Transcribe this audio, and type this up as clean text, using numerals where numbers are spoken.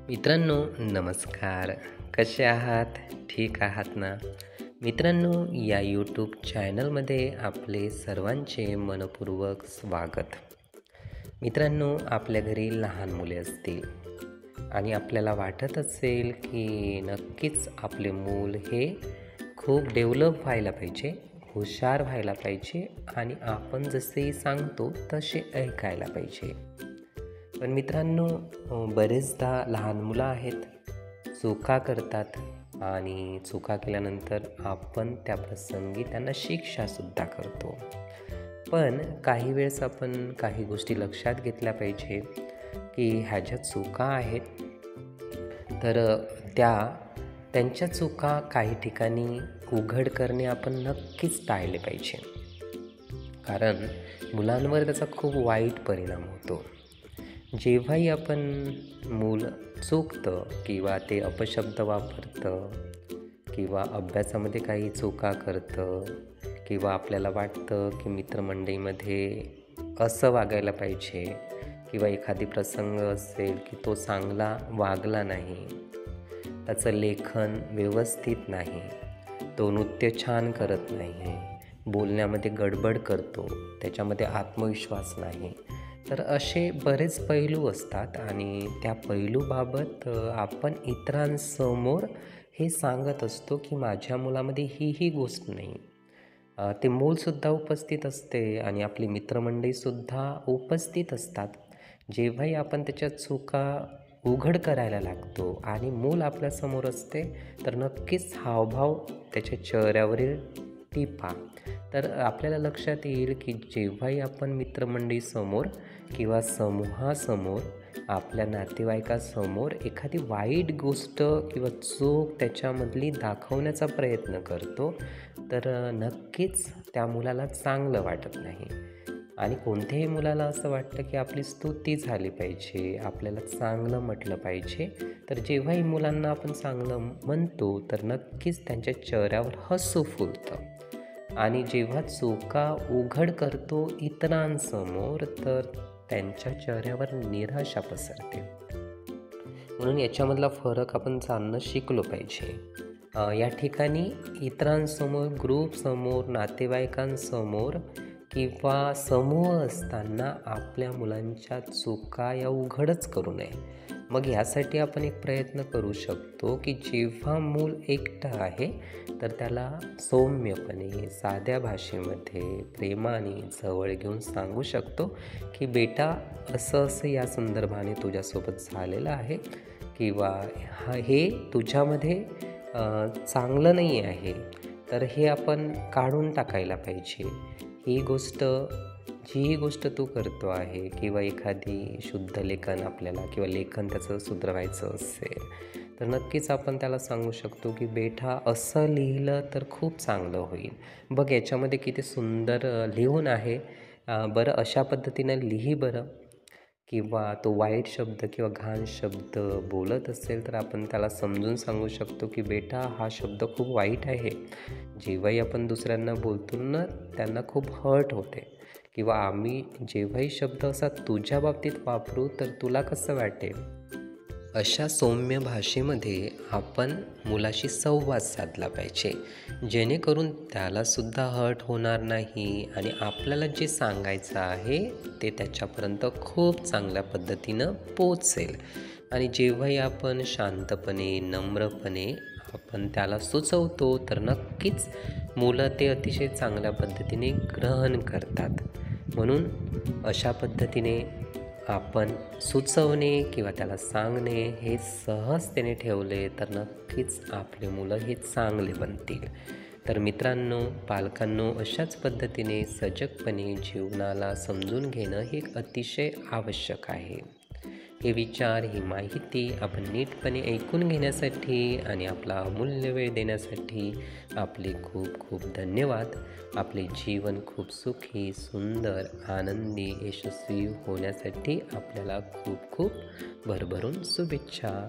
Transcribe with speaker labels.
Speaker 1: मित्रांनो नमस्कार. कसे आहात? ठीक आहात ना? मित्रांनो, या यूट्यूब चॅनलमध्ये आपले सर्वांचे मनपूर्वक स्वागत. मित्रांनो, आपल्या घरी लहान मुले असतील आणि आपल्याला वाटत असेल की नक्कीच आपले मूल हे खूप डेव्हलप व्हायला पाहिजे, हुशार व्हायला पाहिजे आणि आपण जसे सांगतो तसे ऐकायला पाहिजे. पण मित्रांनो, बरेचदा लहान मुलं आहेत, चुका करतात आणि चुका केल्यानंतर आपण त्या प्रसंगी त्यांना शिक्षासुद्धा करतो. पण काही वेळेस आपण काही गोष्टी लक्षात घेतल्या पाहिजे की ह्या ज्या चुका आहेत तर त्यांच्या चुका काही ठिकाणी उघड करणे आपण नक्कीच टाळले पाहिजे. कारण मुलांवर त्याचा खूप वाईट परिणाम होतो. जेव्हाही आपण मूल चुकतं किंवा ते अपशब्द वापरतं किंवा अभ्यासामध्ये काही चुका करतं किंवा आपल्याला वाटतं की मित्रमंडळीमध्ये असं वागायला पाहिजे किंवा एखादी प्रसंग असेल की तो चांगला वागला नाही, त्याचं लेखन व्यवस्थित नाही, तो नृत्य छान करत नाही, बोलण्यामध्ये गडबड करतो, त्याच्यामध्ये आत्मविश्वास नाही, तर असे बरेच पैलू असतात आणि त्या पैलूबाबत आपण इतरांसमोर हे सांगत असतो की माझ्या मुलामध्ये ही गोष्ट नाही. ते मूलसुद्धा उपस्थित असते आणि आपली मित्रमंडळीसुद्धा उपस्थित असतात. जेव्हाही आपण त्याच्या चुका उघड करायला लागतो आणि मूल आपल्यासमोर असते तर नक्कीच हावभाव त्याच्या चेहऱ्यावरील टिपा तर आपल्याला लक्षात येईल की जेव्हाही आपण मित्रमंडळीसमोर किंवा समूहासमोर आपल्या नातेवाईकासमोर एखादी वाईट गोष्ट किंवा चूक त्याच्यामधली दाखवण्याचा प्रयत्न करतो तर नक्कीच त्या मुलाला चांगलं वाटत नाही. आणि कोणत्याही मुलाला असं वाटतं की आपली स्तुती झाली पाहिजे, आपल्याला चांगलं म्हटलं पाहिजे. तर जेव्हाही मुलांना आपण चांगलं म्हणतो तर नक्कीच त्यांच्या चेहऱ्यावर हसू फुलतं आणि जेव्हा चुका उघड करतो इतरांसमोर तर त्यांच्या चेहऱ्यावर निराशा पसरते. म्हणून याच्यामधला फरक आपण जाणणं शिकलो पाहिजे. या ठिकाणी इतरांसमोर, ग्रुपसमोर, नातेवाईकांसमोर किंवा समूह असताना आपल्या मुलांच्या चुका या उघडच करू नये. मग यासाठी आपण एक प्रयत्न करू शकतो की जेव्हा मूल एकटं आहे तर त्याला सौम्यपणे, साध्या भाषेमध्ये, प्रेमाने जवळ घेऊन सांगू शकतो की बेटा असं या संदर्भाने तुझ्यासोबत झालेलं आहे किंवा हे तुझ्यामध्ये चांगलं नाही आहे, तर हे आपण काढून टाकायला पाहिजे. जी गोष्ट तू करतो आहे किंवा एखादी शुद्ध लेखन आपल्याला किंवा लेखन त्याचं सुधारायचं असेल तर नक्कीच आपण त्याला सांगू शकतो की बेटा असं लिहिलं तर खूप चांगलं होईल. बघ याच्यामध्ये किती सुंदर लिहून आहे, बरं अशा पद्धतीनं लिही बरं. किंवा तो वाईट शब्द किंवा घाण शब्द बोलत असेल तर आपण त्याला समजून सांगू शकतो की बेटा हा शब्द खूप वाईट आहे. जेव्हाही आपण दुसऱ्यांना बोलतो ना त्यांना खूप हर्ट होते किंवा आम्ही जेव्हाही शब्द असा तुझ्या बाबतीत वापरू तर तुला कसं वाटेल. अशा सौम्य भाषेमध्ये आपण मुलाशी संवाद साधला पाहिजे जेणेकरून त्यालासुद्धा हर्ट होणार नाही आणि आपल्याला जे सांगायचं आहे ते त्याच्यापर्यंत खूप चांगल्या पद्धतीनं पोचेल. आणि जेव्हाही आपण शांतपणे, नम्रपणे आपण त्याला सुचवतो तर नक्कीच मुलं ते अतिशय चांगल्या पद्धतीने ग्रहण करतात. म्हणून अशा पद्धतीने आपण सुचवणे किंवा त्याला सांगणे हे सहजतेने ठेवले तर नक्कीच आपले मुलं हे चांगले बनतील. तर मित्रांनो, पालकांनो, अशाच पद्धतीने सजगपणे जीवनाला समजून घेणं हे अतिशय आवश्यक आहे. हे विचार, ही माहिती आपण नीटपणे ऐकून घेण्यासाठी आणि आपला अमूल्य वेळ देण्यासाठी आपले खूप खूप धन्यवाद. आपले जीवन खूप सुखी, सुंदर, आनंदी, यशस्वी होण्यासाठी आपल्याला खूप खूप भरभरून शुभेच्छा.